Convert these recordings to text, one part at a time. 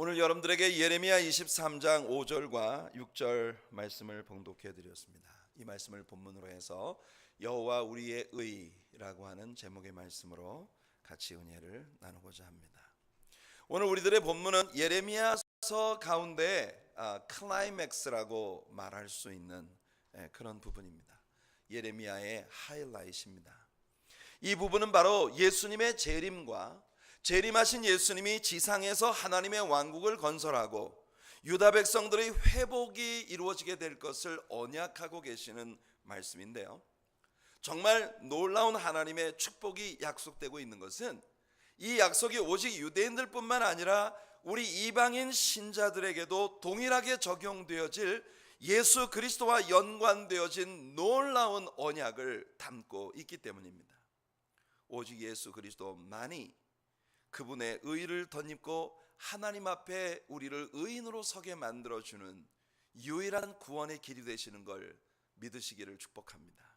오늘 여러분들에게 예레미야 23장 5절과 6절 말씀을 봉독해 드렸습니다. 이 말씀을 본문으로 해서 여호와 우리의 의라고 하는 제목의 말씀으로 같이 은혜를 나누고자 합니다. 오늘 우리들의 본문은 예레미야서 가운데 클라이맥스라고 말할 수 있는 그런 부분입니다. 예레미야의 하이라이트입니다. 이 부분은 바로 예수님의 재림과 재림하신 예수님이 지상에서 하나님의 왕국을 건설하고 유다 백성들의 회복이 이루어지게 될 것을 언약하고 계시는 말씀인데요, 정말 놀라운 하나님의 축복이 약속되고 있는 것은 이 약속이 오직 유대인들 뿐만 아니라 우리 이방인 신자들에게도 동일하게 적용되어질 예수 그리스도와 연관되어진 놀라운 언약을 담고 있기 때문입니다. 오직 예수 그리스도만이 그분의 의를 덧입고 하나님 앞에 우리를 의인으로 서게 만들어주는 유일한 구원의 길이 되시는 걸 믿으시기를 축복합니다.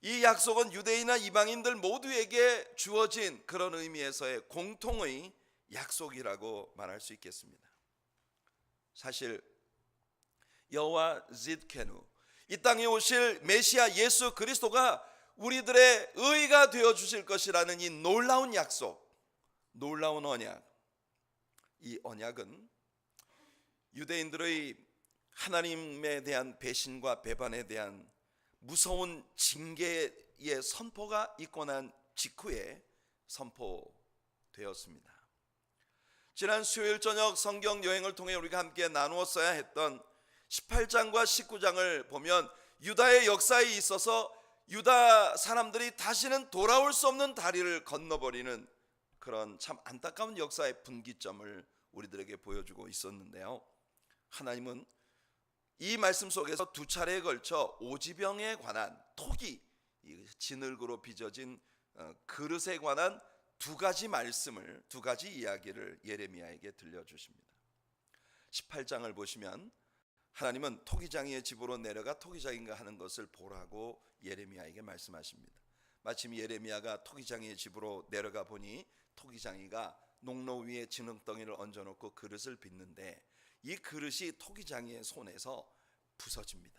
이 약속은 유대인이나 이방인들 모두에게 주어진 그런 의미에서의 공통의 약속이라고 말할 수 있겠습니다. 사실 여호와 짓케누, 이 땅에 오실 메시아 예수 그리스도가 우리들의 의가 되어 주실 것이라는 이 놀라운 약속, 놀라운 언약, 이 언약은 유대인들의 하나님에 대한 배신과 배반에 대한 무서운 징계의 선포가 있고 난 직후에 선포되었습니다. 지난 수요일 저녁 성경 여행을 통해 우리가 함께 나누었어야 했던 18장과 19장을 보면 유다의 역사에 있어서 유다 사람들이 다시는 돌아올 수 없는 다리를 건너버리는 그런 참 안타까운 역사의 분기점을 우리들에게 보여주고 있었는데요, 하나님은 이 말씀 속에서 두 차례에 걸쳐 오지병에 관한, 토기, 진흙으로 빚어진 그릇에 관한 두 가지 말씀을, 두 가지 이야기를 예레미야에게 들려주십니다. 18장을 보시면 하나님은 토기장이의 집으로 내려가 토기장이가 하는 것을 보라고 예레미야에게 말씀하십니다. 마침 예레미야가 토기장이의 집으로 내려가 보니 토기장이가 농로 위에 진흙덩이를 얹어놓고 그릇을 빚는데 이 그릇이 토기장이의 손에서 부서집니다.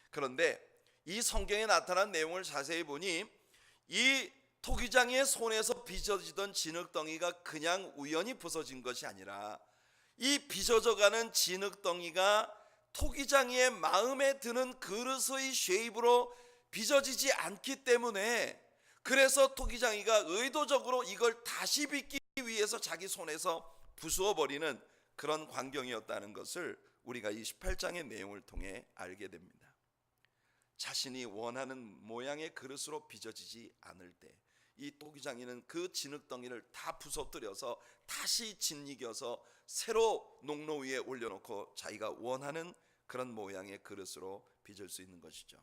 그런데 이 성경에 나타난 내용을 자세히 보니 이 토기장이의 손에서 빚어지던 진흙덩이가 그냥 우연히 부서진 것이 아니라 이 빚어져가는 진흙덩이가 토기장이의 마음에 드는 그릇의 쉐입으로 빚어지지 않기 때문에, 그래서 토기장이가 의도적으로 이걸 다시 빚기 위해서 자기 손에서 부수어 버리는 그런 광경이었다는 것을 우리가 이 18장의 내용을 통해 알게 됩니다. 자신이 원하는 모양의 그릇으로 빚어지지 않을 때 이 토기장이는 그 진흙덩이를 다 부서뜨려서 다시 짓이겨서 새로 농로 위에 올려놓고 자기가 원하는 그런 모양의 그릇으로 빚을 수 있는 것이죠.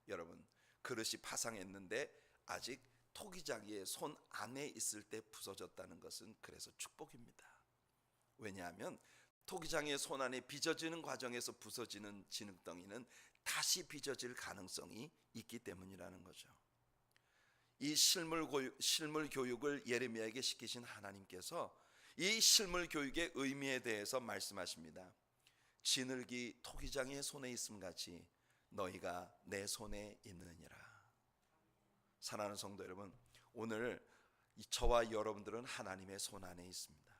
여러분, 그릇이 파상했는데 아직 토기장이의 손 안에 있을 때 부서졌다는 것은 그래서 축복입니다. 왜냐하면 토기장이의 손 안에 빚어지는 과정에서 부서지는 진흙덩이는 다시 빚어질 가능성이 있기 때문이라는 거죠. 이 실물 교육을 예레미야에게 시키신 하나님께서 이 실물 교육의 의미에 대해서 말씀하십니다. 진흙이 토기장이의 손에 있음 같이 너희가 내 손에 있느니라. 사랑하는 성도 여러분, 오늘 저와 여러분들은 하나님의 손 안에 있습니다.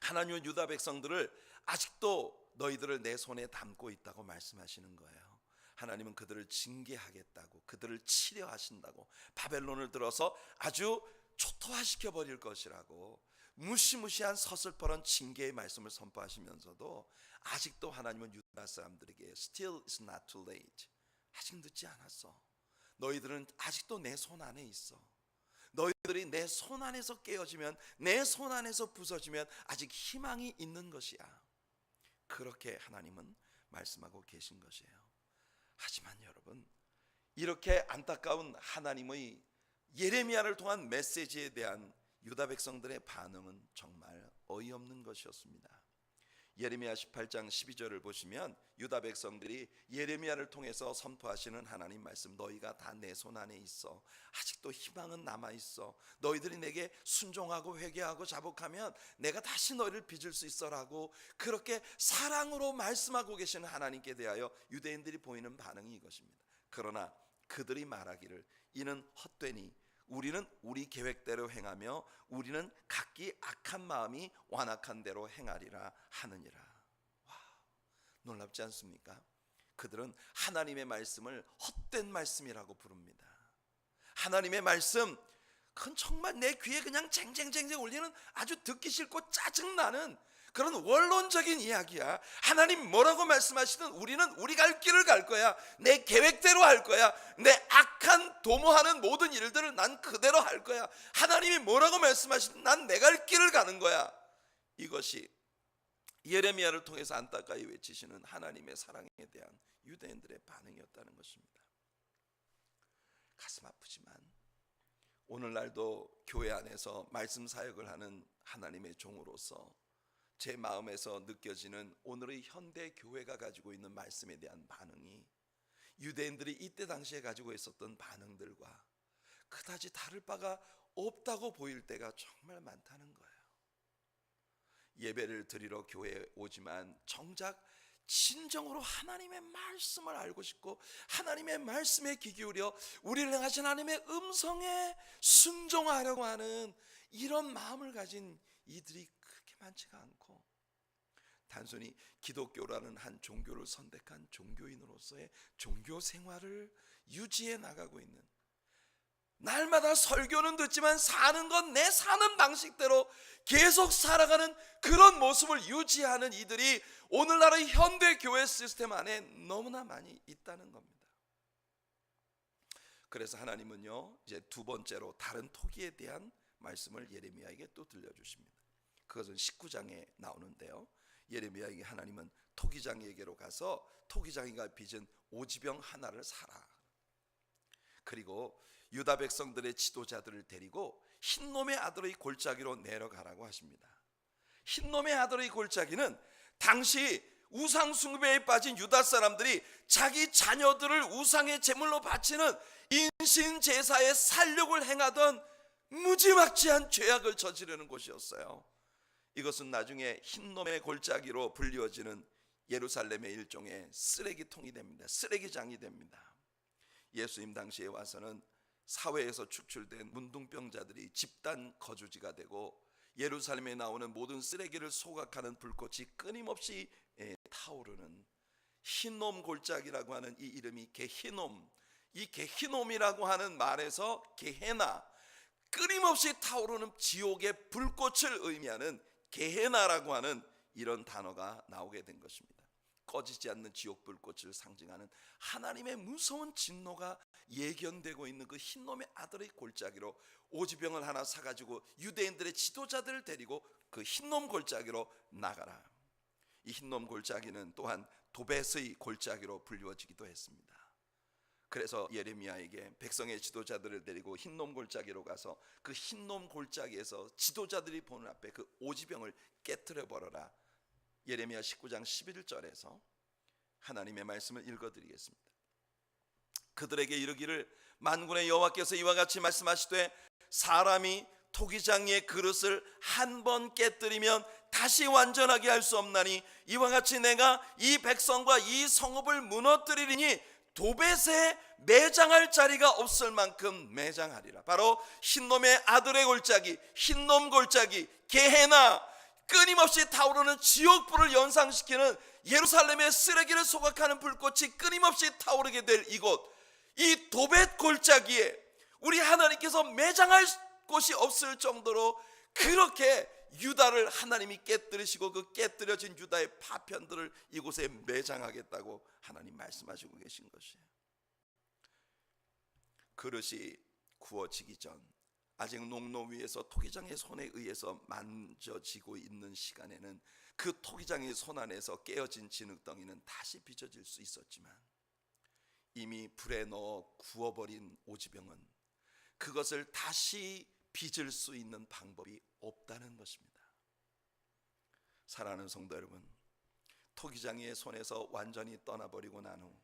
하나님은 유다 백성들을 아직도 너희들을 내 손에 담고 있다고 말씀하시는 거예요. 하나님은 그들을 징계하겠다고, 그들을 치려하신다고, 바벨론을 들어서 아주 초토화시켜 버릴 것이라고 무시무시한 서슬퍼런 징계의 말씀을 선포하시면서도 아직도 하나님은 유다 사람들에게 Still it's not too late, 아직 늦지 않았어. 너희들은 아직도 내 손 안에 있어. 너희들이 내 손 안에서 깨어지면, 내 손 안에서 부서지면 아직 희망이 있는 것이야. 그렇게 하나님은 말씀하고 계신 것이에요. 하지만 여러분, 이렇게 안타까운 하나님의 예레미야를 통한 메시지에 대한 유다 백성들의 반응은 정말 어이없는 것이었습니다. 예레미야 18장 12절을 보시면 유다 백성들이 예레미야를 통해서 선포하시는 하나님 말씀, 너희가 다 내 손 안에 있어. 아직도 희망은 남아있어. 너희들이 내게 순종하고 회개하고 자복하면 내가 다시 너희를 빚을 수 있어라고 그렇게 사랑으로 말씀하고 계시는 하나님께 대하여 유대인들이 보이는 반응이 이것입니다. 그러나 그들이 말하기를 이는 헛되니 우리는 우리 계획대로 행하며 우리는 각기 악한 마음이 완악한 대로 행하리라 하느니라. 와, 놀랍지 않습니까? 그들은 하나님의 말씀을 헛된 말씀이라고 부릅니다. 하나님의 말씀, 그건 정말 내 귀에 그냥 쟁쟁쟁쟁 울리는 아주 듣기 싫고 짜증나는 그런 원론적인 이야기야. 하나님 뭐라고 말씀하시든 우리는 우리 갈 길을 갈 거야. 내 계획대로 할 거야. 내 악한 도모하는 모든 일들을 난 그대로 할 거야. 하나님이 뭐라고 말씀하시든 난 내 갈 길을 가는 거야. 이것이 예레미야를 통해서 안타까이 외치시는 하나님의 사랑에 대한 유대인들의 반응이었다는 것입니다. 가슴 아프지만 오늘날도 교회 안에서 말씀 사역을 하는 하나님의 종으로서 제 마음에서 느껴지는 오늘의 현대 교회가 가지고 있는 말씀에 대한 반응이 유대인들이 이때 당시에 가지고 있었던 반응들과 그다지 다를 바가 없다고 보일 때가 정말 많다는 거예요. 예배를 드리러 교회에 오지만 정작 진정으로 하나님의 말씀을 알고 싶고 하나님의 말씀에 귀 기울여 우리를 향하신 하나님의 음성에 순종하려고 하는 이런 마음을 가진 이들이 그렇게 많지가 않고, 단순히 기독교라는 한 종교를 선택한 종교인으로서의 종교 생활을 유지해 나가고 있는, 날마다 설교는 듣지만 사는 건 내 사는 방식대로 계속 살아가는 그런 모습을 유지하는 이들이 오늘날의 현대 교회 시스템 안에 너무나 많이 있다는 겁니다. 그래서 하나님은요, 이제 두 번째로 다른 토기에 대한 말씀을 예레미야에게 또 들려주십니다. 그것은 19장에 나오는데요, 예레미야에게 하나님은 토기장에게로 가서 토기장이가 빚은 오지병 하나를 사라, 그리고 유다 백성들의 지도자들을 데리고 흰놈의 아들의 골짜기로 내려가라고 하십니다. 흰놈의 아들의 골짜기는 당시 우상 숭배에 빠진 유다 사람들이 자기 자녀들을 우상의 제물로 바치는 인신 제사의 살육을 행하던 무지막지한 죄악을 저지르는 곳이었어요. 이것은 나중에 흰놈의 골짜기로 불리워지는 예루살렘의 일종의 쓰레기통이 됩니다. 쓰레기장이 됩니다. 예수님 당시에 와서는 사회에서 축출된 문둥병자들이 집단 거주지가 되고 예루살렘에 나오는 모든 쓰레기를 소각하는 불꽃이 끊임없이 타오르는 흰놈 골짜기라고 하는 이 이름이 게히놈, 이 게히놈이라고 하는 말에서 게헤나, 끊임없이 타오르는 지옥의 불꽃을 의미하는 게헤나라고 하는 이런 단어가 나오게 된 것입니다. 꺼지지 않는 지옥 불꽃을 상징하는 하나님의 무서운 진노가 예견되고 있는 그 흰놈의 아들의 골짜기로 오지병을 하나 사가지고 유대인들의 지도자들을 데리고 그 흰놈 골짜기로 나가라. 이 흰놈 골짜기는 또한 도벳의 골짜기로 불리워지기도 했습니다. 그래서 예레미야에게 백성의 지도자들을 데리고 흰놈 골짜기로 가서 그 흰놈 골짜기에서 지도자들이 보는 앞에 그 오지병을 깨트려 버려라. 예레미야 19장 11절에서 하나님의 말씀을 읽어드리겠습니다. 그들에게 이르기를 만군의 여호와께서 이와 같이 말씀하시되 사람이 토기장의 그릇을 한 번 깨뜨리면 다시 완전하게 할 수 없나니 이와 같이 내가 이 백성과 이 성읍을 무너뜨리리니 도벳에 매장할 자리가 없을 만큼 매장하리라. 바로 흰놈의 아들의 골짜기, 흰놈 골짜기, 게헤나, 끊임없이 타오르는 지옥불을 연상시키는 예루살렘의 쓰레기를 소각하는 불꽃이 끊임없이 타오르게 될 이곳, 이 도벳 골짜기에 우리 하나님께서 매장할 곳이 없을 정도로 그렇게 유다를 하나님이 깨뜨리시고 그 깨뜨려진 유다의 파편들을 이곳에 매장하겠다고 하나님 말씀하시고 계신 것이에요. 그릇이 구워지기 전 아직 농로 위에서 토기장의 손에 의해서 만져지고 있는 시간에는 그 토기장의 손 안에서 깨어진 진흙덩이는 다시 빚어질 수 있었지만 이미 불에 넣어 구워버린 오지병은 그것을 다시 빚을 수 있는 방법이 없다는 것입니다. 사랑하는 성도 여러분, 토기장이의 손에서 완전히 떠나버리고 난 후,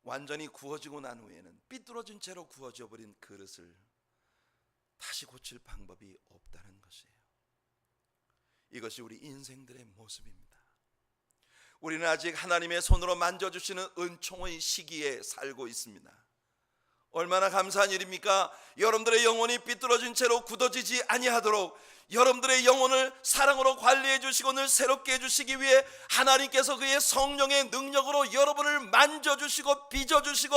완전히 구워지고 난 후에는 삐뚤어진 채로 구워져 버린 그릇을 다시 고칠 방법이 없다는 것이에요. 이것이 우리 인생들의 모습입니다. 우리는 아직 하나님의 손으로 만져주시는 은총의 시기에 살고 있습니다. 얼마나 감사한 일입니까? 여러분들의 영혼이 삐뚤어진 채로 굳어지지 아니하도록 여러분들의 영혼을 사랑으로 관리해 주시고 늘 새롭게 해주시기 위해 하나님께서 그의 성령의 능력으로 여러분을 만져주시고 빚어주시고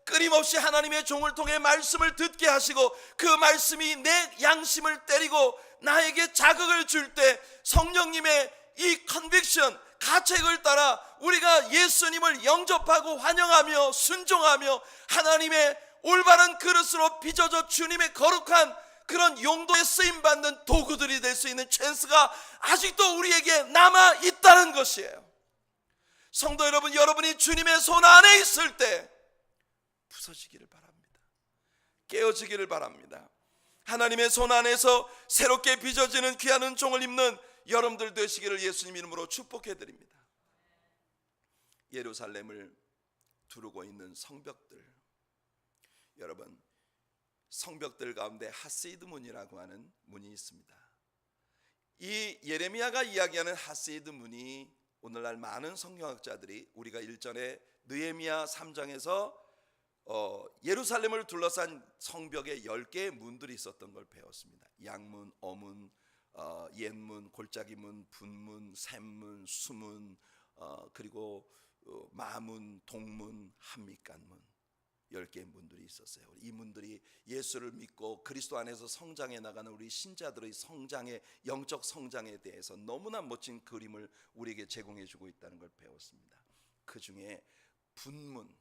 끊임없이 하나님의 종을 통해 말씀을 듣게 하시고 그 말씀이 내 양심을 때리고 나에게 자극을 줄 때 성령님의 이 컨빅션, 가책을 따라 우리가 예수님을 영접하고 환영하며 순종하며 하나님의 올바른 그릇으로 빚어져 주님의 거룩한 그런 용도에 쓰임받는 도구들이 될 수 있는 찬스가 아직도 우리에게 남아 있다는 것이에요. 성도 여러분, 여러분이 주님의 손 안에 있을 때 부서지기를 바랍니다. 깨어지기를 바랍니다. 하나님의 손 안에서 새롭게 빚어지는 귀한 은총을 입는 여러분들 되시기를 예수님 이름으로 축복해 드립니다. 예루살렘을 두르고 있는 성벽들, 여러분, 성벽들 가운데 하세이드 문이라고 하는 문이 있습니다. 이 예레미야가 이야기하는 하세이드 문이 오늘날 많은 성경학자들이 우리가 일전에 느헤미야 3장에서 예루살렘을 둘러싼 성벽에 10개의 문들이 있었던 걸 배웠습니다. 양문, 어문, 옛문, 골짜기문, 분문, 샘문, 수문, 그리고 마문, 동문, 한밑간문, 10개의 문들이 있었어요. 이 문들이 예수를 믿고 그리스도 안에서 성장해 나가는 우리 신자들의 성장의 영적 성장에 대해서 너무나 멋진 그림을 우리에게 제공해 주고 있다는 걸 배웠습니다. 그 중에 분문,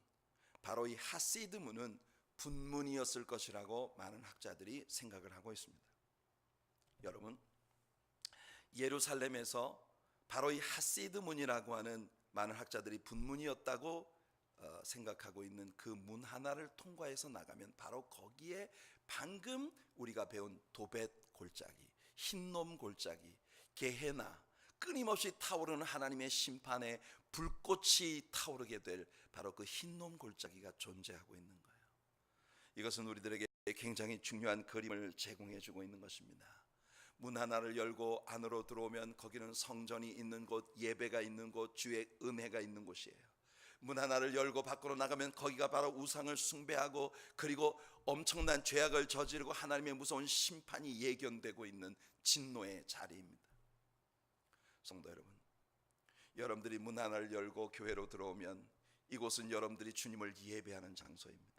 바로 이 하시드 문은 분문이었을 것이라고 많은 학자들이 생각을 하고 있습니다. 여러분, 예루살렘에서 바로 이 하시드 문이라고 하는 많은 학자들이 분문이었다고 생각하고 있는 그 문 하나를 통과해서 나가면 바로 거기에 방금 우리가 배운 도벳 골짜기, 흰놈 골짜기, 게헤나, 끊임없이 타오르는 하나님의 심판의 불꽃이 타오르게 될 바로 그 흰놈 골짜기가 존재하고 있는 거예요. 이것은 우리들에게 굉장히 중요한 그림을 제공해 주고 있는 것입니다. 문 하나를 열고 안으로 들어오면 거기는 성전이 있는 곳, 예배가 있는 곳, 주의 은혜가 있는 곳이에요. 문 하나를 열고 밖으로 나가면 거기가 바로 우상을 숭배하고 그리고 엄청난 죄악을 저지르고 하나님의 무서운 심판이 예견되고 있는 진노의 자리입니다. 성도 여러분, 여러분들이 문 하나를 열고 교회로 들어오면 이곳은 여러분들이 주님을 예배하는 장소입니다.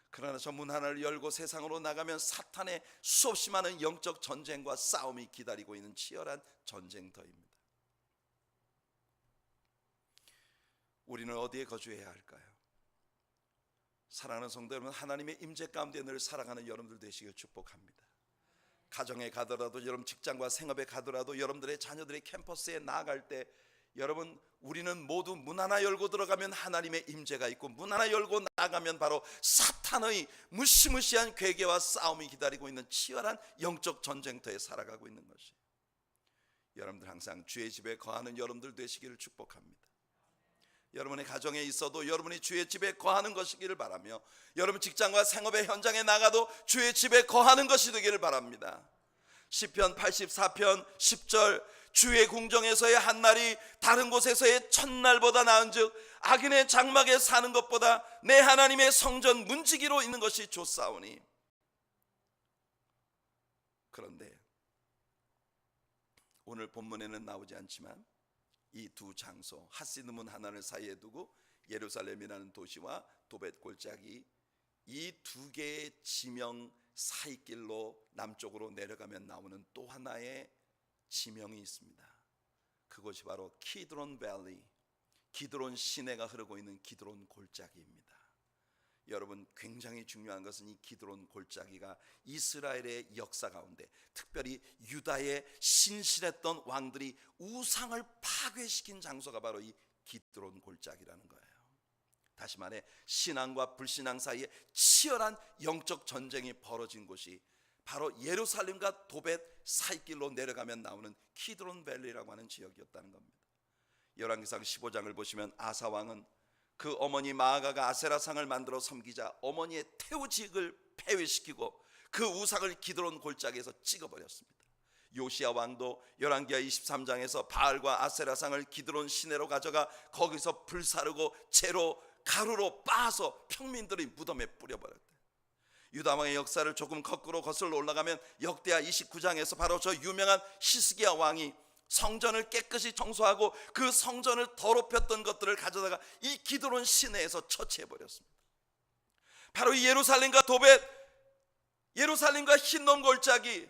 그러나 저 문 하나를 열고 세상으로 나가면 사탄의 수없이 많은 영적 전쟁과 싸움이 기다리고 있는 치열한 전쟁터입니다. 우리는 어디에 거주해야 할까요? 사랑하는 성도 여러분, 하나님의 임재 가운데 늘 살아가는 여러분들 되시길 축복합니다. 가정에 가더라도, 여러분 직장과 생업에 가더라도, 여러분들의 자녀들이 캠퍼스에 나아갈 때 여러분, 우리는 모두 문 하나 열고 들어가면 하나님의 임재가 있고 문 하나 열고 나가면 바로 사탄의 무시무시한 괴계와 싸움이 기다리고 있는 치열한 영적 전쟁터에 살아가고 있는 것이, 여러분들 항상 주의 집에 거하는 여러분들 되시기를 축복합니다. 여러분의 가정에 있어도 여러분이 주의 집에 거하는 것이기를 바라며, 여러분 직장과 생업의 현장에 나가도 주의 집에 거하는 것이 되기를 바랍니다. 시편 84편 10절, 주의 궁정에서의 한날이 다른 곳에서의 첫날보다 나은즉 악인의 장막에 사는 것보다 내 하나님의 성전 문지기로 있는 것이 좋사오니. 그런데 오늘 본문에는 나오지 않지만 이 두 장소, 하시드 문 하나를 사이에 두고 예루살렘이라는 도시와 도벳 골짜기, 이 두 개의 지명 사이길로 남쪽으로 내려가면 나오는 또 하나의 지명이 있습니다. 그것이 바로 키드론 밸리, 기드론 시내가 흐르고 있는 기드론 골짜기입니다. 여러분, 굉장히 중요한 것은 이 기드론 골짜기가 이스라엘의 역사 가운데, 특별히 유다의 신실했던 왕들이 우상을 파괴시킨 장소가 바로 이 기드론 골짜기라는 거예요. 다시 말해 신앙과 불신앙 사이에 치열한 영적 전쟁이 벌어진 곳이 바로 예루살렘과 도벳 사이길로 내려가면 나오는 키드론 밸리라고 하는 지역이었다는 겁니다. 열왕기상 15장을 보시면 아사 왕은 그 어머니 마아가가 아세라상을 만들어 섬기자 어머니의 태우직을 폐회시키고 그 우상을 기드론 골짜기에서 찍어버렸습니다. 요시야 왕도 열왕기하 23장에서 바알과 아세라상을 기드론 시내로 가져가 거기서 불사르고 재로 가루로 빻아서 평민들의 무덤에 뿌려버렸다. 유다 왕의 역사를 조금 거꾸로 거슬러 올라가면 역대하 29장에서 바로 저 유명한 히스기야 왕이 성전을 깨끗이 청소하고 그 성전을 더럽혔던 것들을 가져다가 이 기드론 시내에서 처치해버렸습니다. 바로 이 예루살렘과 도벳, 예루살렘과 흰놈 골짜기,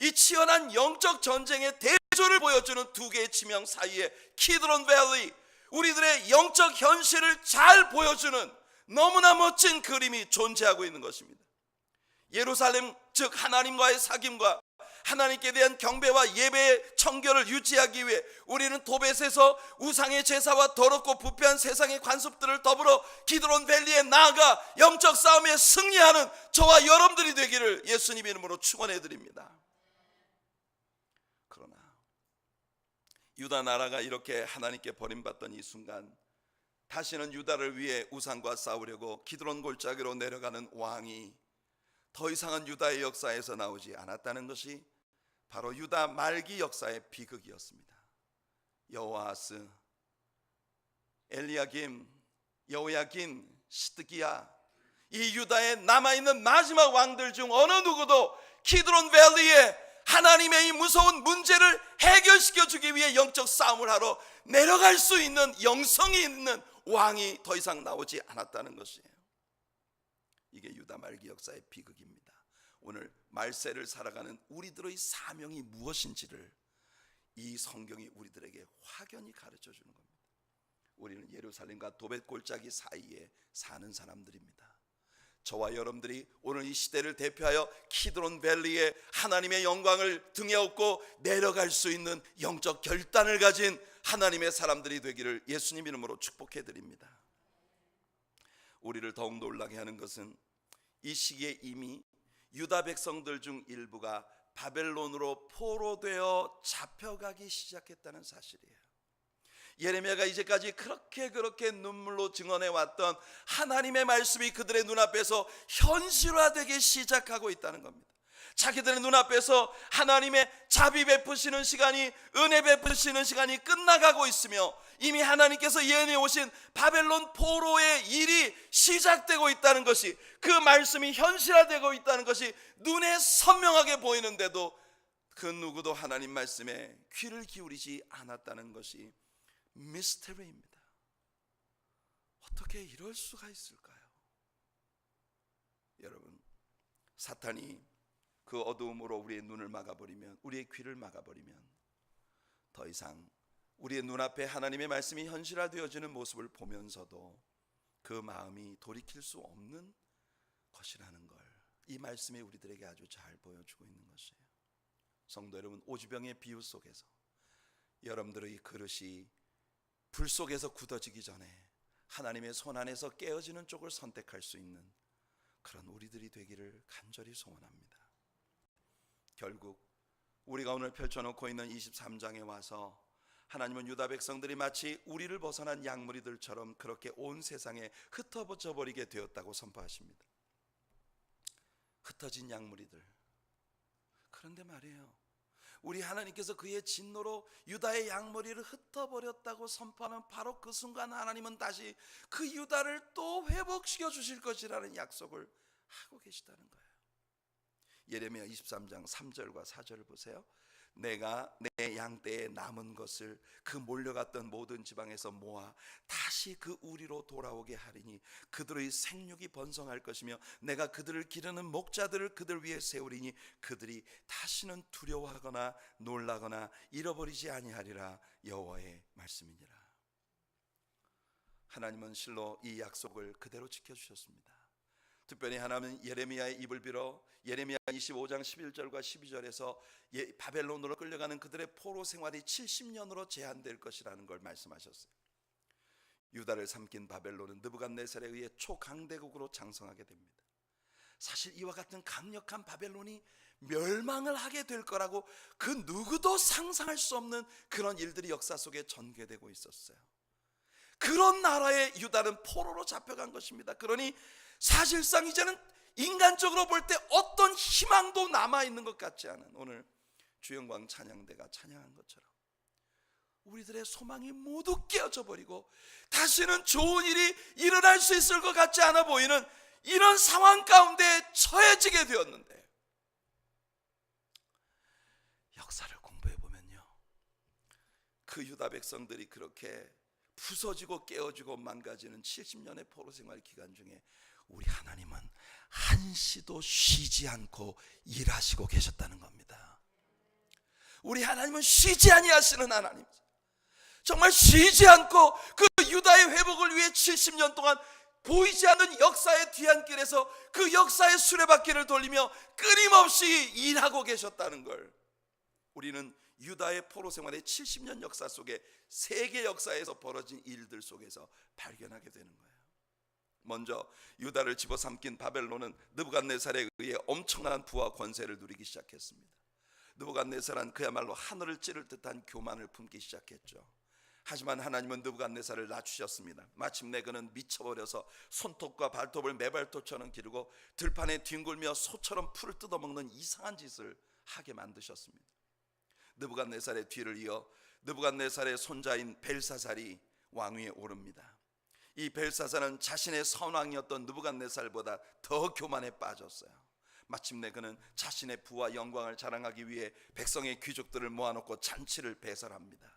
이 치열한 영적 전쟁의 대조를 보여주는 두 개의 지명 사이에 키드론 밸리, 우리들의 영적 현실을 잘 보여주는 너무나 멋진 그림이 존재하고 있는 것입니다. 예루살렘 즉 하나님과의 사귐과 하나님께 대한 경배와 예배의 청결을 유지하기 위해 우리는 도벳에서 우상의 제사와 더럽고 부패한 세상의 관습들을 더불어 기드론 밸리에 나아가 영적 싸움에 승리하는 저와 여러분들이 되기를 예수님 이름으로 축원해 드립니다. 그러나 유다 나라가 이렇게 하나님께 버림받던 이 순간 다시는 유다를 위해 우상과 싸우려고 기드론 골짜기로 내려가는 왕이 더 이상은 유다의 역사에서 나오지 않았다는 것이 바로 유다 말기 역사의 비극이었습니다. 여호아스, 엘리야김, 여호야긴, 시드기야, 이 유다에 남아있는 마지막 왕들 중 어느 누구도 키드론 밸리에 하나님의 이 무서운 문제를 해결시켜 주기 위해 영적 싸움을 하러 내려갈 수 있는 영성이 있는 왕이 더 이상 나오지 않았다는 것이에요. 이게 유다 말기 역사의 비극입니다. 오늘 말세를 살아가는 우리들의 사명이 무엇인지를 이 성경이 우리들에게 확연히 가르쳐 주는 겁니다. 우리는 예루살렘과 도벳 골짜기 사이에 사는 사람들입니다. 저와 여러분들이 오늘 이 시대를 대표하여 키드론 밸리에 하나님의 영광을 등에 업고 내려갈 수 있는 영적 결단을 가진 하나님의 사람들이 되기를 예수님 이름으로 축복해 드립니다. 우리를 더욱 놀라게 하는 것은 이 시기에 이미 유다 백성들 중 일부가 바벨론으로 포로되어 잡혀가기 시작했다는 사실이에요. 예레미야가 이제까지 그렇게 눈물로 증언해 왔던 하나님의 말씀이 그들의 눈앞에서 현실화되기 시작하고 있다는 겁니다. 자기들의 눈앞에서 하나님의 자비 베푸시는 시간이, 은혜 베푸시는 시간이 끝나가고 있으며 이미 하나님께서 예언해 오신 바벨론 포로의 일이 시작되고 있다는 것이, 그 말씀이 현실화되고 있다는 것이 눈에 선명하게 보이는데도 그 누구도 하나님 말씀에 귀를 기울이지 않았다는 것이 미스터리입니다. 어떻게 이럴 수가 있을까요? 여러분, 사탄이 그 어두움으로 우리의 눈을 막아버리면, 우리의 귀를 막아버리면 더 이상 우리의 눈앞에 하나님의 말씀이 현실화되어지는 모습을 보면서도 그 마음이 돌이킬 수 없는 것이라는 걸 이 말씀이 우리들에게 아주 잘 보여주고 있는 것이에요. 성도 여러분, 오주병의 비유 속에서 여러분들의 그릇이 불 속에서 굳어지기 전에 하나님의 손 안에서 깨어지는 쪽을 선택할 수 있는 그런 우리들이 되기를 간절히 소원합니다. 결국 우리가 오늘 펼쳐놓고 있는 23장에 와서 하나님은 유다 백성들이 마치 우리를 벗어난 양무리들처럼 그렇게 온 세상에 흩어져 버리게 되었다고 선포하십니다. 흩어진 양무리들. 그런데 말이에요, 우리 하나님께서 그의 진노로 유다의 양머리를 흩어버렸다고 선포하는 바로 그 순간 하나님은 다시 그 유다를 또 회복시켜 주실 것이라는 약속을 하고 계시다는 거예요. 예레미야 23장 3절과 4절을 보세요. 내가 내 양떼에 남은 것을 그 몰려갔던 모든 지방에서 모아 다시 그 우리로 돌아오게 하리니 그들의 생육이 번성할 것이며 내가 그들을 기르는 목자들을 그들 위에 세우리니 그들이 다시는 두려워하거나 놀라거나 잃어버리지 아니하리라. 여호와의 말씀이니라. 하나님은 실로 이 약속을 그대로 지켜주셨습니다. 특별히 하나님은 예레미야의 입을 빌어 예레미야 25장 11절과 12절에서 바벨론으로 끌려가는 그들의 포로 생활이 70년으로 제한될 것이라는 걸 말씀하셨어요. 유다를 삼킨 바벨론은 느부갓네살에 의해 초강대국으로 장성하게 됩니다. 사실 이와 같은 강력한 바벨론이 멸망을 하게 될 거라고 그 누구도 상상할 수 없는 그런 일들이 역사 속에 전개되고 있었어요. 그런 나라의 유다는 포로로 잡혀간 것입니다. 그러니 사실상 이제는 인간적으로 볼 때 어떤 희망도 남아있는 것 같지 않은, 오늘 주영광 찬양대가 찬양한 것처럼 우리들의 소망이 모두 깨어져 버리고 다시는 좋은 일이 일어날 수 있을 것 같지 않아 보이는 이런 상황 가운데 처해지게 되었는데, 역사를 공부해 보면요, 그 유다 백성들이 그렇게 부서지고 깨어지고 망가지는 70년의 포로 생활 기간 중에 우리 하나님은 한시도 쉬지 않고 일하시고 계셨다는 겁니다. 우리 하나님은 쉬지 아니하시는 하나님, 정말 쉬지 않고 그 유다의 회복을 위해 70년 동안 보이지 않는 역사의 뒤안길에서 그 역사의 수레바퀴를 돌리며 끊임없이 일하고 계셨다는 걸 우리는 유다의 포로 생활의 70년 역사 속에 세계 역사에서 벌어진 일들 속에서 발견하게 되는 거예요. 먼저 유다를 집어삼킨 바벨론은 느부갓네살에 의해 엄청난 부와 권세를 누리기 시작했습니다. 느부갓네살은 그야말로 하늘을 찌를 듯한 교만을 품기 시작했죠. 하지만 하나님은 느부갓네살을 낮추셨습니다. 마침내 그는 미쳐버려서 손톱과 발톱을 매발톱처럼 기르고 들판에 뒹굴며 소처럼 풀을 뜯어먹는 이상한 짓을 하게 만드셨습니다. 느부갓네살의 뒤를 이어 느부갓네살의 손자인 벨사살이 왕위에 오릅니다. 이 벨사살은 자신의 선왕이었던 느부갓네살보다 더 교만에 빠졌어요. 마침내 그는 자신의 부와 영광을 자랑하기 위해 백성의 귀족들을 모아놓고 잔치를 배설합니다.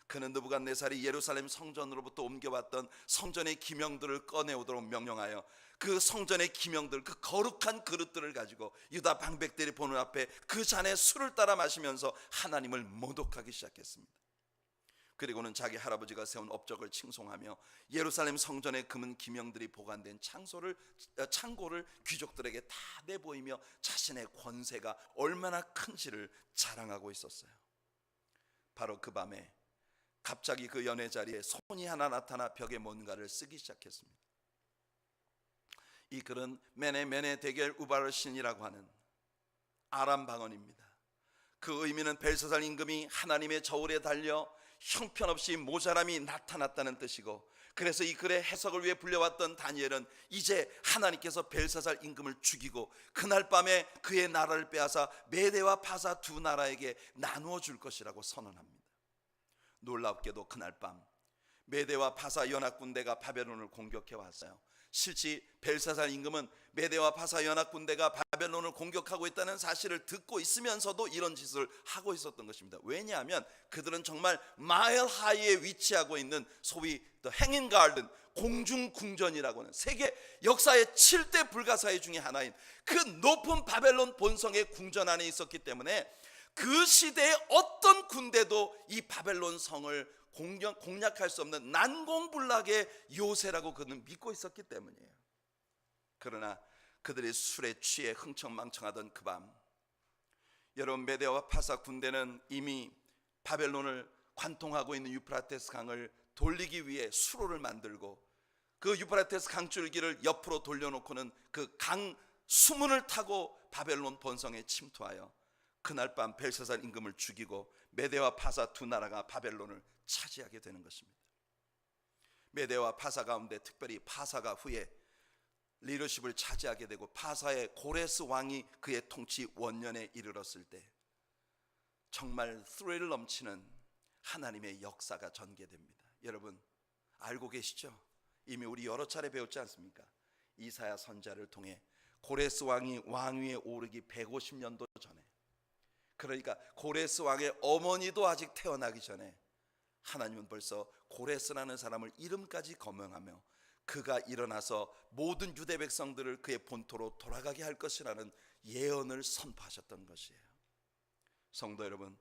그는 느부갓네살이 예루살렘 성전으로부터 옮겨왔던 성전의 기명들을 꺼내오도록 명령하여 그 성전의 기명들, 그 거룩한 그릇들을 가지고 유다 방백들이 보는 앞에 그 잔에 술을 따라 마시면서 하나님을 모독하기 시작했습니다. 그리고는 자기 할아버지가 세운 업적을 칭송하며 예루살렘 성전의 금은 기명들이 보관된 창고를 귀족들에게 다 내보이며 자신의 권세가 얼마나 큰지를 자랑하고 있었어요. 바로 그 밤에 갑자기 그 연회 자리에 손이 하나 나타나 벽에 뭔가를 쓰기 시작했습니다. 이 글은 메네 데겔 우바르신이라고 하는 아람 방언입니다. 그 의미는 벨사살 임금이 하나님의 저울에 달려 형편없이 모자람이 나타났다는 뜻이고, 그래서 이 글의 해석을 위해 불려왔던 다니엘은 이제 하나님께서 벨사살 임금을 죽이고 그날 밤에 그의 나라를 빼앗아 메대와 파사 두 나라에게 나누어 줄 것이라고 선언합니다. 놀랍게도 그날 밤 메대와 파사 연합군대가 바벨론을 공격해 왔어요. 실제 벨사살 임금은 메대와 파사 연합군대가 바벨론을 공격하고 있다는 사실을 듣고 있으면서도 이런 짓을 하고 있었던 것입니다. 왜냐하면 그들은 정말 마일 하이에 위치하고 있는 소위 행인 가든, 공중궁전이라고 하는 세계 역사의 7대 불가사의 중에 하나인 그 높은 바벨론 본성의 궁전 안에 있었기 때문에 그 시대의 어떤 군대도 이 바벨론 성을 공략할 수 없는 난공불락의 요새라고 그는 믿고 있었기 때문이에요. 그러나 그들이 술에 취해 흥청망청하던 그 밤, 여러분, 메대와 파사 군대는 이미 바벨론을 관통하고 있는 유프라테스 강을 돌리기 위해 수로를 만들고 그 유프라테스 강줄기를 옆으로 돌려놓고는 그 강 수문을 타고 바벨론 본성에 침투하여 그날 밤 벨사살 임금을 죽이고 메대와 파사 두 나라가 바벨론을 차지하게 되는 것입니다. 메대와 파사 가운데 특별히 파사가 후에 리더십을 차지하게 되고 파사의 고레스 왕이 그의 통치 원년에 이르렀을 때 정말 스릴 넘치는 하나님의 역사가 전개됩니다. 여러분 알고 계시죠? 이미 우리 여러 차례 배웠지 않습니까? 이사야 선지자를 통해 고레스 왕이 왕위에 오르기 150년도 전에, 그러니까 고레스 왕의 어머니도 아직 태어나기 전에 하나님은 벌써 고레스라는 사람을 이름까지 거명하며 그가 일어나서 모든 유대 백성들을 그의 본토로 돌아가게 할 것이라는 예언을 선포하셨던 것이에요. 성도 여러분,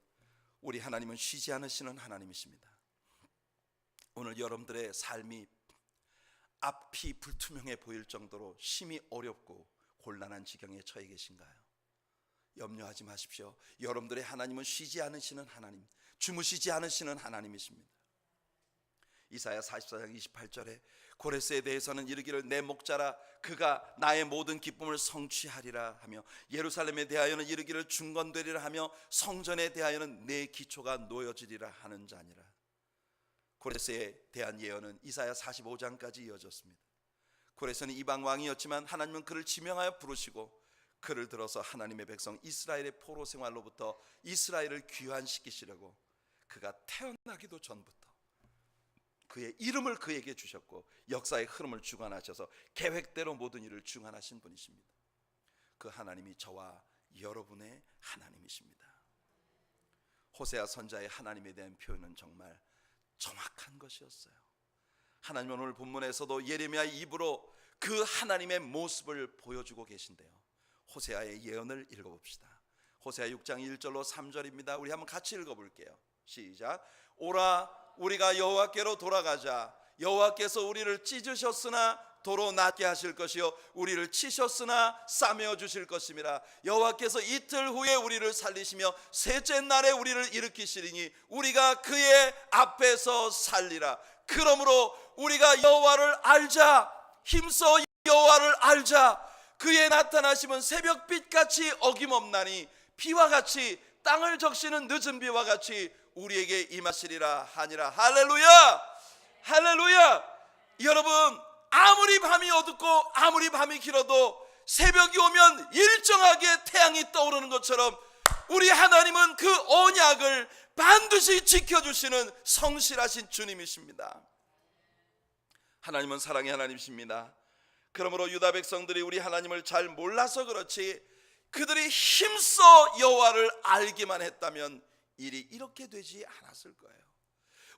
우리 하나님은 쉬지 않으시는 하나님이십니다. 오늘 여러분들의 삶이 앞이 불투명해 보일 정도로 심히 어렵고 곤란한 지경에 처해 계신가요? 염려하지 마십시오. 여러분들의 하나님은 쉬지 않으시는 하나님, 주무시지 않으시는 하나님이십니다. 이사야 44장 28절에 고레스에 대해서는 이르기를 내 목자라 그가 나의 모든 기쁨을 성취하리라 하며, 예루살렘에 대하여는 이르기를 중건되리라 하며, 성전에 대하여는 내 기초가 놓여지리라 하는 자니라. 고레스에 대한 예언은 이사야 45장까지 이어졌습니다. 고레스는 이방 왕이었지만 하나님은 그를 지명하여 부르시고 그를 들어서 하나님의 백성 이스라엘의 포로 생활로부터 이스라엘을 귀환시키시려고 그가 태어나기도 전부터 그의 이름을 그에게 주셨고 역사의 흐름을 주관하셔서 계획대로 모든 일을 주관하신 분이십니다. 그 하나님이 저와 여러분의 하나님이십니다. 호세아 선자의 하나님에 대한 표현은 정말 정확한 것이었어요. 하나님은 오늘 본문에서도 예레미야의 입으로 그 하나님의 모습을 보여주고 계신데요. 호세아의 예언을 읽어봅시다. 호세아 6장 1절로 3절입니다. 우리 한번 같이 읽어볼게요. 시작. 오라 우리가 여호와께로 돌아가자. 여호와께서 우리를 찢으셨으나 도로 낫게 하실 것이요 우리를 치셨으나 싸매어 주실 것임이라. 여호와께서 이틀 후에 우리를 살리시며 셋째 날에 우리를 일으키시리니 우리가 그의 앞에서 살리라. 그러므로 우리가 여호와를 알자. 힘써 여호와를 알자. 그의 나타나심은 새벽빛같이 어김없나니 비와 같이 땅을 적시는 늦은 비와 같이 우리에게 임하시리라 하니라. 할렐루야, 할렐루야. 여러분, 아무리 밤이 어둡고 아무리 밤이 길어도 새벽이 오면 일정하게 태양이 떠오르는 것처럼 우리 하나님은 그 언약을 반드시 지켜주시는 성실하신 주님이십니다. 하나님은 사랑의 하나님이십니다. 그러므로 유다 백성들이 우리 하나님을 잘 몰라서 그렇지 그들이 힘써 여호와를 알기만 했다면 일이 이렇게 되지 않았을 거예요.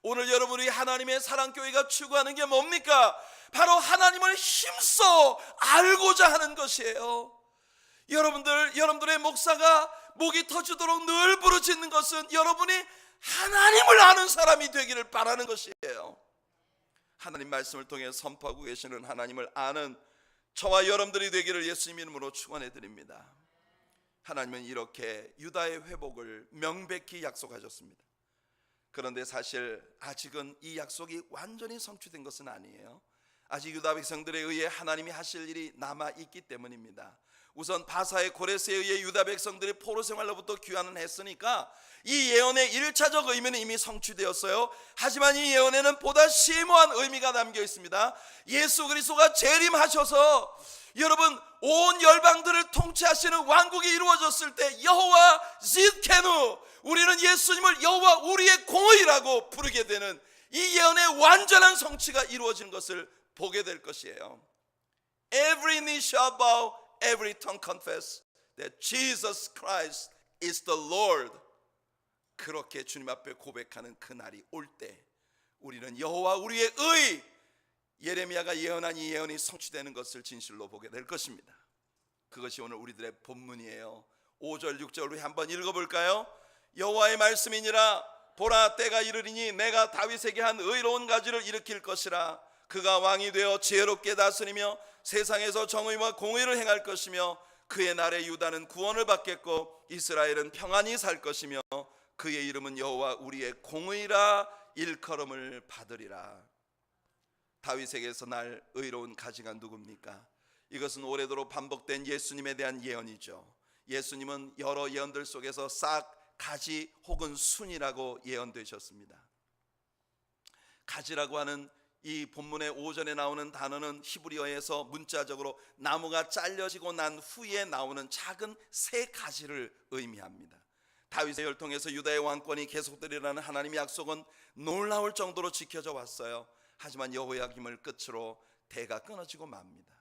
오늘 여러분이 하나님의 사랑교회가 추구하는 게 뭡니까? 바로 하나님을 힘써 알고자 하는 것이에요. 여러분들의 목사가 목이 터지도록 늘 부르짖는 것은 여러분이 하나님을 아는 사람이 되기를 바라는 것이에요. 하나님 말씀을 통해 선포하고 계시는 하나님을 아는 저와 여러분들이 되기를 예수님 이름으로 축원해 드립니다. 하나님은 이렇게 유다의 회복을 명백히 약속하셨습니다. 그런데 사실 아직은 이 약속이 완전히 성취된 것은 아니에요. 아직 유다 백성들에 의해 하나님이 하실 일이 남아 있기 때문입니다. 우선 바사의 고레스에 의해 유다 백성들이 포로 생활로부터 귀환을 했으니까 이 예언의 1차적 의미는 이미 성취되었어요. 하지만 이 예언에는 보다 심오한 의미가 담겨 있습니다. 예수 그리스도가 재림하셔서 여러분 온 열방들을 통치하시는 왕국이 이루어졌을 때 여호와 짓케누, 우리는 예수님을 여호와 우리의 공의라고 부르게 되는 이 예언의 완전한 성취가 이루어지는 것을 보게 될 것이에요. Every knee shall bow, every tongue confess that Jesus Christ is the Lord. 그렇게 주님 앞에 고백하는 그 날이 올 때 우리는 여호와 우리의 의, 예레미야가 예언한 이 예언이 성취되는 것을 진실로 보게 될 것입니다. 그것이 오늘 우리들의 본문이에요. 5절 6절 우리 한번 읽어볼까요? 여호와의 말씀이니라. 보라 때가 이르리니 내가 다윗에게 한 의로운 가지를 일으킬 것이라. 그가 왕이 되어 지혜롭게 다스리며 세상에서 정의와 공의를 행할 것이며 그의 날에 유다는 구원을 받겠고 이스라엘은 평안히 살 것이며 그의 이름은 여호와 우리의 공의라 일컬음을 받으리라. 다윗에게서 날 의로운 가지가 누굽니까? 이것은 오래도록 반복된 예수님에 대한 예언이죠. 예수님은 여러 예언들 속에서 싹 가지 혹은 순이라고 예언되셨습니다. 가지라고 하는 이 본문의 오전에 나오는 단어는 히브리어에서 문자적으로 나무가 잘려지고 난 후에 나오는 작은 새 가지를 의미합니다. 다윗의 혈통에서 유다의 왕권이 계속되리라는 하나님의 약속은 놀라울 정도로 지켜져 왔어요. 하지만 여호야김을 끝으로 대가 끊어지고 맙니다.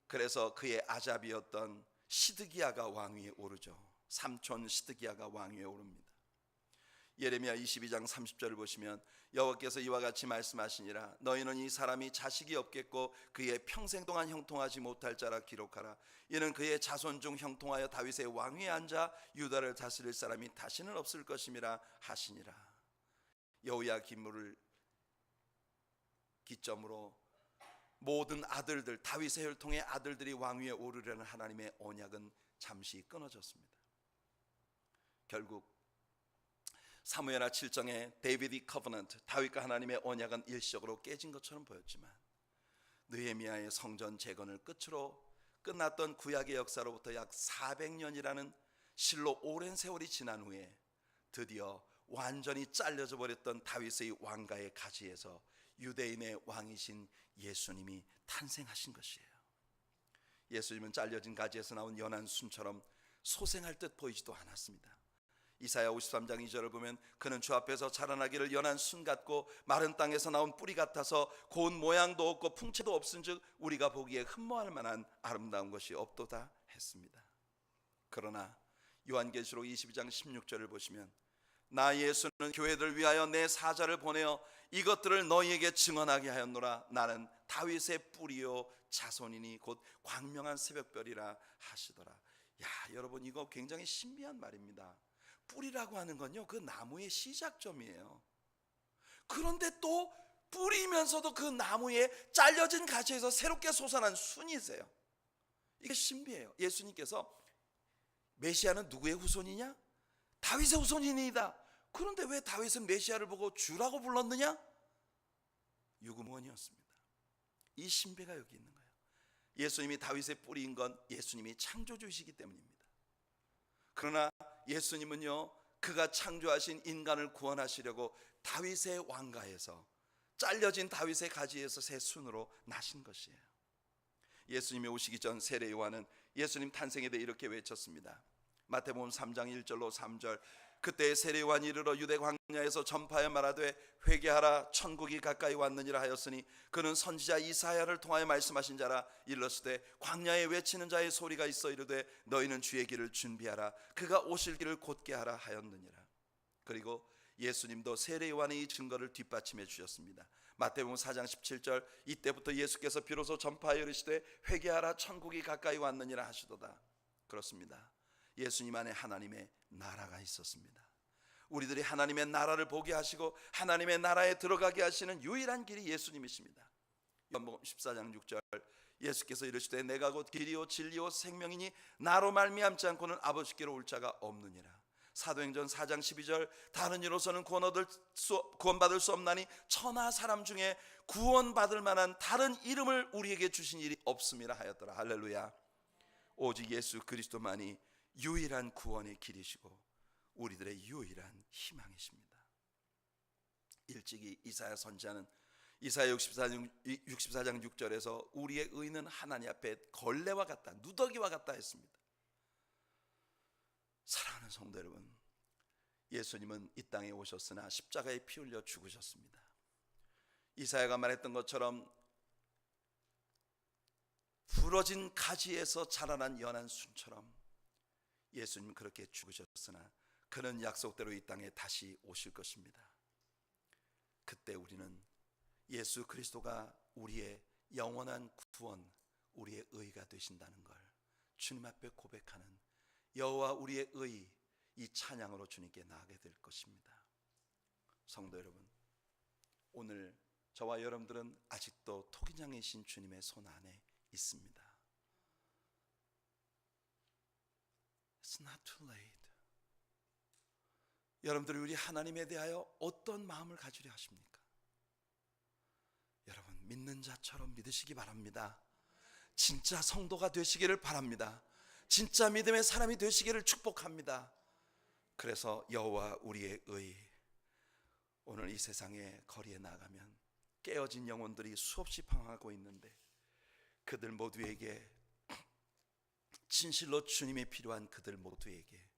그래서 그의 아잡이었던 시드기야가 왕위에 오르죠. 삼촌 시드기야가 왕위에 오릅니다. 예레미야 22장 30절을 보시면 여호와께서 이와 같이 말씀하시니라. 너희는 이 사람이 자식이 없겠고 그의 평생 동안 형통하지 못할 자라 기록하라. 이는 그의 자손 중 형통하여 다윗의 왕위에 앉아 유다를 다스릴 사람이 다시는 없을 것임이라 하시니라. 여호야김을 기점으로 모든 아들들, 다윗의 혈통의 아들들이 왕위에 오르려는 하나님의 언약은 잠시 끊어졌습니다. 결국 사무엘하 7장의 데이비드 커버넌트, 다윗과 하나님의 언약은 일시적으로 깨진 것처럼 보였지만 느헤미야의 성전 재건을 끝으로 끝났던 구약의 역사로부터 약 400년이라는 실로 오랜 세월이 지난 후에 드디어 완전히 잘려져 버렸던 다윗의 왕가의 가지에서 유대인의 왕이신 예수님이 탄생하신 것이에요. 예수님은 잘려진 가지에서 나온 연한 순처럼 소생할 듯 보이지도 않았습니다. 이사야 53장 2절을 보면 그는 주 앞에서 자라나기를 연한 순 같고 마른 땅에서 나온 뿌리 같아서 고운 모양도 없고 풍채도 없은즉 우리가 보기에 흠모할 만한 아름다운 것이 없도다 했습니다. 그러나 요한계시록 22장 16절을 보시면 나 예수는 교회들을 위하여 내 사자를 보내어 이것들을 너희에게 증언하게 하였노라. 나는 다윗의 뿌리요 자손이니 곧 광명한 새벽별이라 하시더라. 야, 여러분, 이거 굉장히 신비한 말입니다. 뿌리라고 하는 건요, 그 나무의 시작점이에요. 그런데 또 뿌리면서도 그 나무에 잘려진 가지에서 새롭게 솟아난 순이세요. 이게 신비해요. 예수님께서 메시아는 누구의 후손이냐? 다윗의 후손이니이다. 그런데 왜 다윗은 메시아를 보고 주라고 불렀느냐? 유구무원이었습니다. 이 신비가 여기 있는 거예요. 예수님이 다윗의 뿌리인 건 예수님이 창조주이시기 때문입니다. 그러나 예수님은요, 그가 창조하신 인간을 구원하시려고 다윗의 왕가에서 잘려진 다윗의 가지에서 새 순으로 나신 것이에요. 예수님이 오시기 전 세례 요한은 예수님 탄생에 대해 이렇게 외쳤습니다. 마태복음 3장 1절로 3절. 그때 세례 요한이 이르러 유대 광야에서 전파하여 말하되 회개하라 천국이 가까이 왔느니라 하였으니 그는 선지자 이사야를 통하여 말씀하신 자라. 일러스되 광야에 외치는 자의 소리가 있어 이르되 너희는 주의 길을 준비하라 그가 오실 길을 곧게 하라 하였느니라. 그리고 예수님도 세례 요한의 이 증거를 뒷받침해 주셨습니다. 마태복음 4장 17절. 이때부터 예수께서 비로소 전파하여 이르시되 회개하라 천국이 가까이 왔느니라 하시도다. 그렇습니다. 예수님 안에 하나님의 나라가 있었습니다. 우리들이 하나님의 나라를 보게 하시고 하나님의 나라에 들어가게 하시는 유일한 길이 예수님이십니다. 요한복음 14장 6절. 예수께서 이르시되 내가 곧 길이요 진리요 생명이니 나로 말미암지 않고는 아버지께로 올 자가 없느니라. 사도행전 4장 12절. 다른 이로서는 구원받을 수 없나니 천하 사람 중에 구원받을 만한 다른 이름을 우리에게 주신 일이 없음이라 하였더라. 할렐루야. 오직 예수 그리스도만이 유일한 구원의 길이시고 우리들의 유일한 희망이십니다. 일찍이 이사야 선지자는 이사야 64장 6절에서 우리의 의는 하나님 앞에 걸레와 같다, 누더기와 같다 했습니다. 사랑하는 성도 여러분, 예수님은 이 땅에 오셨으나 십자가에 피 흘려 죽으셨습니다. 이사야가 말했던 것처럼 부러진 가지에서 자라난 연한 순처럼 예수님 그렇게 죽으셨으나 그는 약속대로 이 땅에 다시 오실 것입니다. 그때 우리는 예수 그리스도가 우리의 영원한 구원, 우리의 의가 되신다는 걸 주님 앞에 고백하는 여호와 우리의 의, 이 찬양으로 주님께 나아가게 될 것입니다. 성도 여러분, 오늘 저와 여러분들은 아직도 토기장이신 주님의 손 안에 있습니다. It's not too late. 여러분들이 우리 하나님에 대하여 어떤 마음을 가지려 하십니까? 여러분, 믿는 자처럼 믿으시기 바랍니다. 진짜 성도가 되시기를 바랍니다. 진짜 믿음의 사람이 되시기를 축복합니다. 그래서 여호와 우리의 의, 오늘 이 세상의 거리에 나가면 깨어진 영혼들이 수없이 방황하고 있는데 그들 모두에게, 진실로 주님이 필요한 그들 모두에게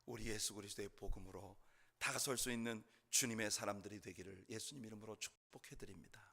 우리 예수 그리스도의 복음으로 다가설 수 있는 주님의 사람들이 되기를 예수님 이름으로 축복해 드립니다.